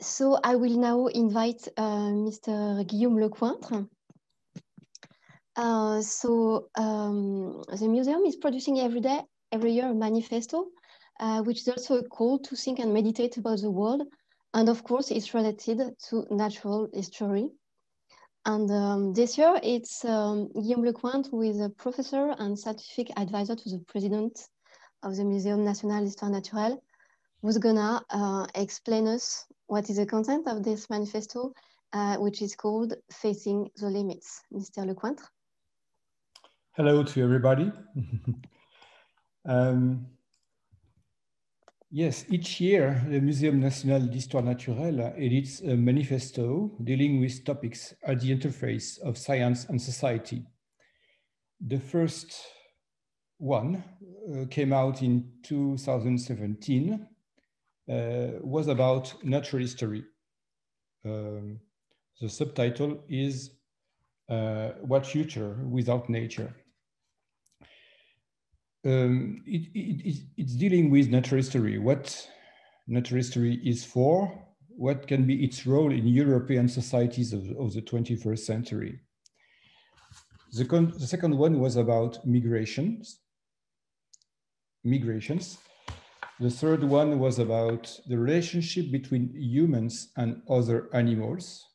So I will now invite Mr. Guillaume Lecointre. The museum is producing every year a manifesto, which is also a call to think and meditate about the world. And of course, it's related to natural history. And this year, it's Guillaume Lecointre, who is a professor and scientific advisor to the president of the Muséum National d'Histoire Naturelle, who's gonna explain us what is the content of this manifesto, which is called Facing the Limits. Mr. Lecointre. Hello to everybody. Yes, each year, the Muséum National d'Histoire Naturelle edits a manifesto dealing with topics at the interface of science and society. The first one came out in 2017, was about natural history. The subtitle is What Future Without Nature? It's dealing with natural history, what natural history is for, what can be its role in European societies of the 21st century. The second one was about migrations. The third one was about the relationship between humans and other animals.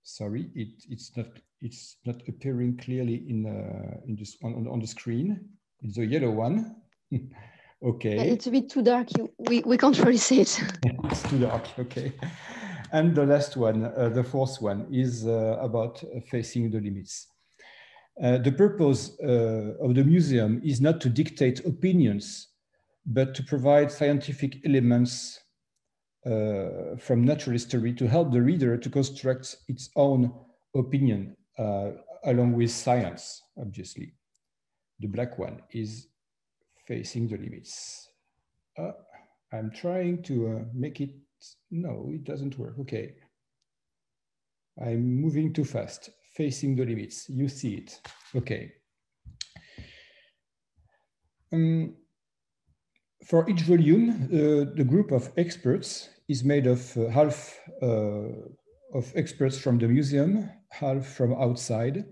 Sorry, it's not appearing clearly on the screen. It's the yellow one. Okay. Yeah, it's a bit too dark. We can't really see it. It's too dark. Okay. And the last one, the fourth one, is about facing the limits. The purpose of the museum is not to dictate opinions, but to provide scientific elements from natural history to help the reader to construct its own opinion along with science, obviously. The black one is Facing the Limits. I'm trying to make it, no, it doesn't work, okay. I'm moving too fast. Facing the Limits, you see it, okay. For each volume, the group of experts is made of half of experts from the museum, half from outside,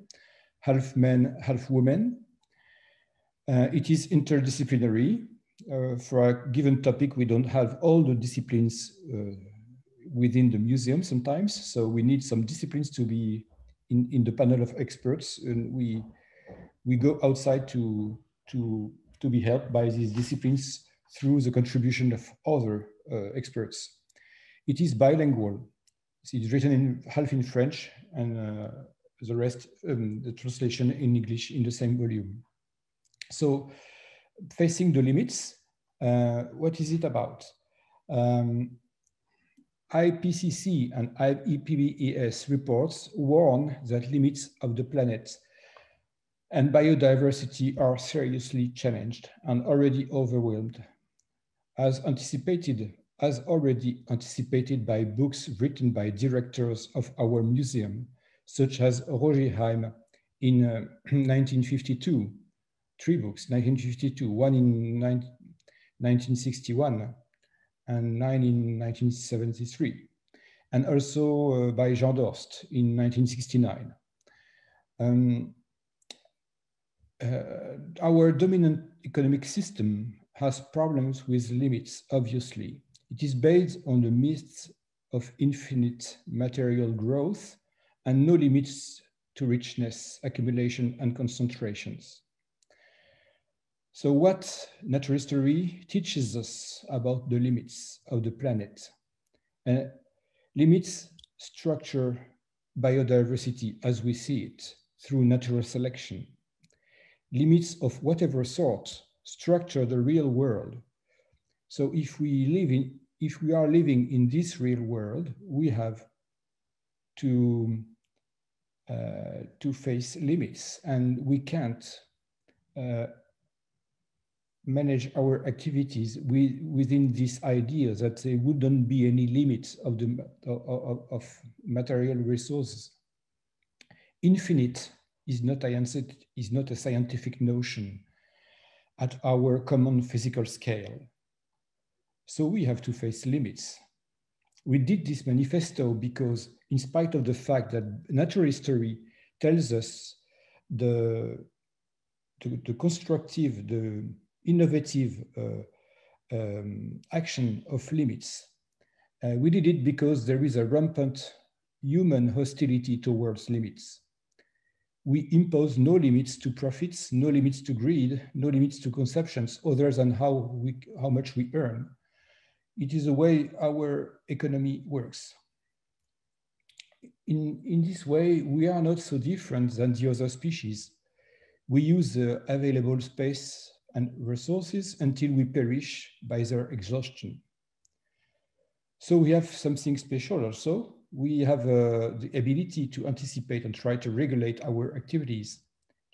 half men, half women. It is interdisciplinary. For a given topic, we don't have all the disciplines within the museum sometimes, so we need some disciplines to be in the panel of experts, and we go outside to be helped by these disciplines through the contribution of other experts. It is bilingual. It's written half in French and the rest, the translation in English in the same volume. So, Facing the Limits, what is it about? IPCC and IPBES reports warn that limits of the planet and biodiversity are seriously challenged and already overwhelmed. As already anticipated by books written by directors of our museum, such as Roger Heim in 1952, 3 books, 1952, one in 1961, and 9 in 1973, and also by Jean Dorst in 1969. Our dominant economic system has problems with limits, obviously. It is based on the myth of infinite material growth and no limits to richness, accumulation, and concentrations. So what natural history teaches us about the limits of the planet? Limits structure biodiversity as we see it through natural selection. Limits of whatever sort structure the real world. So if we are living in this real world, we have to face limits, and we can't manage our activities within this idea that there wouldn't be any limits of material resources. Infinite is not a scientific notion at our common physical scale. So we have to face limits. We did this manifesto because, in spite of the fact that natural history tells us the constructive, the innovative action of limits, we did it because there is a rampant human hostility towards limits. We impose no limits to profits, no limits to greed, no limits to consumptions other than how much we earn. It is the way our economy works. In this way, we are not so different than the other species. We use the available space and resources until we perish by their exhaustion. So we have something special also. We have the ability to anticipate and try to regulate our activities.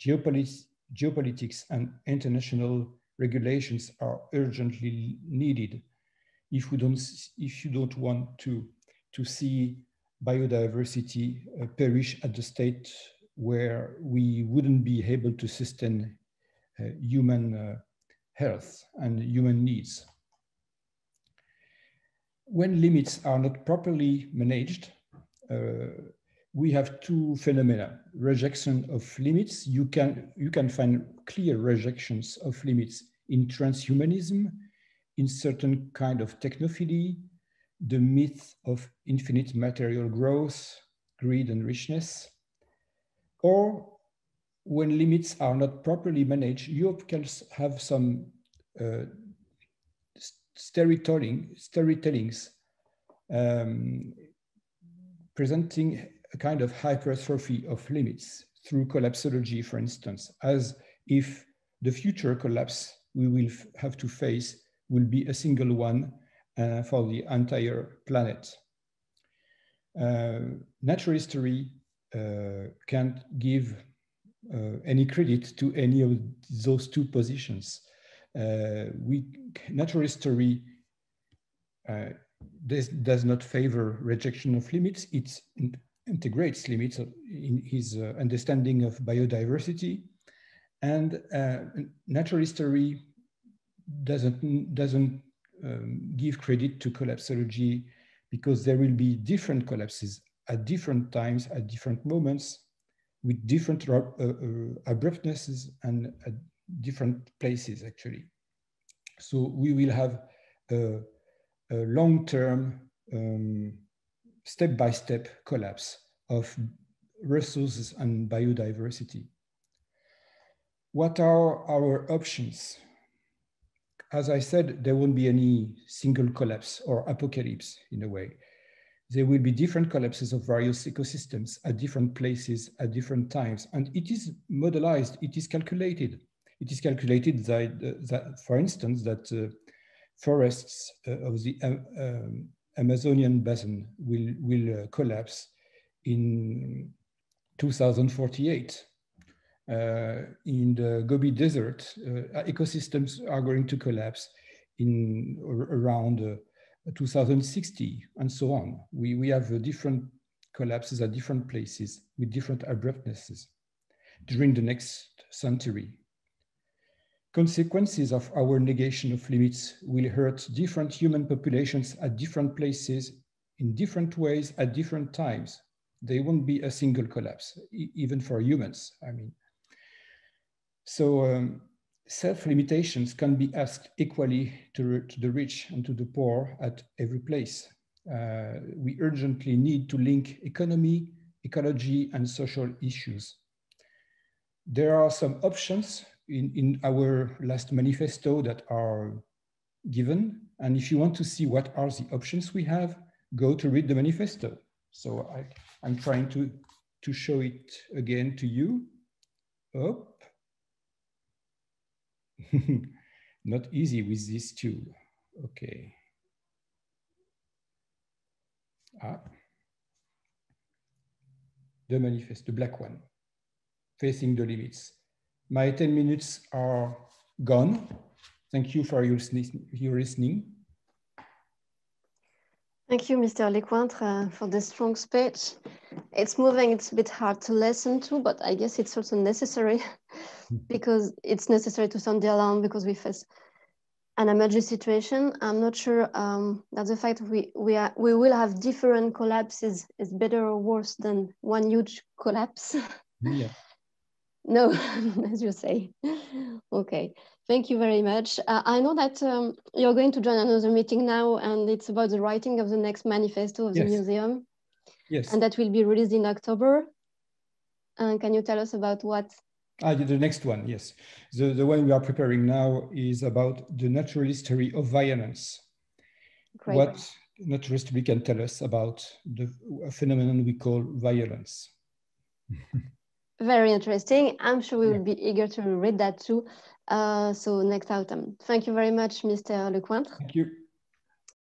Geopolitics and international regulations are urgently needed if you don't want to see biodiversity perish at the state where we wouldn't be able to sustain human health and human needs. When limits are not properly managed, we have two phenomena: rejection of limits. You can find clear rejections of limits in transhumanism, in certain kind of technophilia, the myth of infinite material growth, greed and richness. Or when limits are not properly managed, you can have some storytellings presenting a kind of hypertrophy of limits through collapsology, for instance, as if the future collapse we will have to face will be a single one for the entire planet. Natural history can't give any credit to any of those two positions. Natural history does not favor rejection of limits. It integrates limits in his understanding of biodiversity, and natural history doesn't give credit to collapsology, because there will be different collapses at different times, at different moments, with different abruptnesses and at different places, actually. So we will have a long-term, step-by-step collapse of resources and biodiversity. What are our options? As I said, there won't be any single collapse or apocalypse in a way. There will be different collapses of various ecosystems at different places at different times. And it is modelized, it is calculated. It is calculated that for instance, that forests of the Amazonian basin will collapse in 2048. In the Gobi Desert, ecosystems are going to collapse in around 2060, and so on. We have different collapses at different places with different abruptnesses during the next century. Consequences of our negation of limits will hurt different human populations at different places, in different ways, at different times. They won't be a single collapse, even for humans, I mean. So self-limitations can be asked equally to the rich and to the poor at every place. We urgently need to link economy, ecology, and social issues. There are some options in our last manifesto that are given. And if you want to see what are the options we have, go to read the manifesto. So I'm trying to show it again to you. Oh. Not easy with this tool. Okay. The manifesto, the black one, facing the limits. My 10 minutes are gone. Thank you for your listening. Thank you, Mr. Lecointre, for this strong speech. It's moving, it's a bit hard to listen to, but I guess it's also necessary because it's necessary to sound the alarm, because we face an emergency situation. I'm not sure that the fact we will have different collapses is better or worse than one huge collapse. Yeah. No, as you say. Okay, thank you very much. I know that you're going to join another meeting now, and it's about the writing of the next manifesto of the museum. Yes. And that will be released in October. Can you tell us about what? The next one, yes. The one we are preparing now is about the natural history of violence. Great. What natural history can tell us about the phenomenon we call violence. Very interesting. I'm sure we will be eager to read that too. So next autumn. Thank you very much, Mr. Lecointre. Thank you.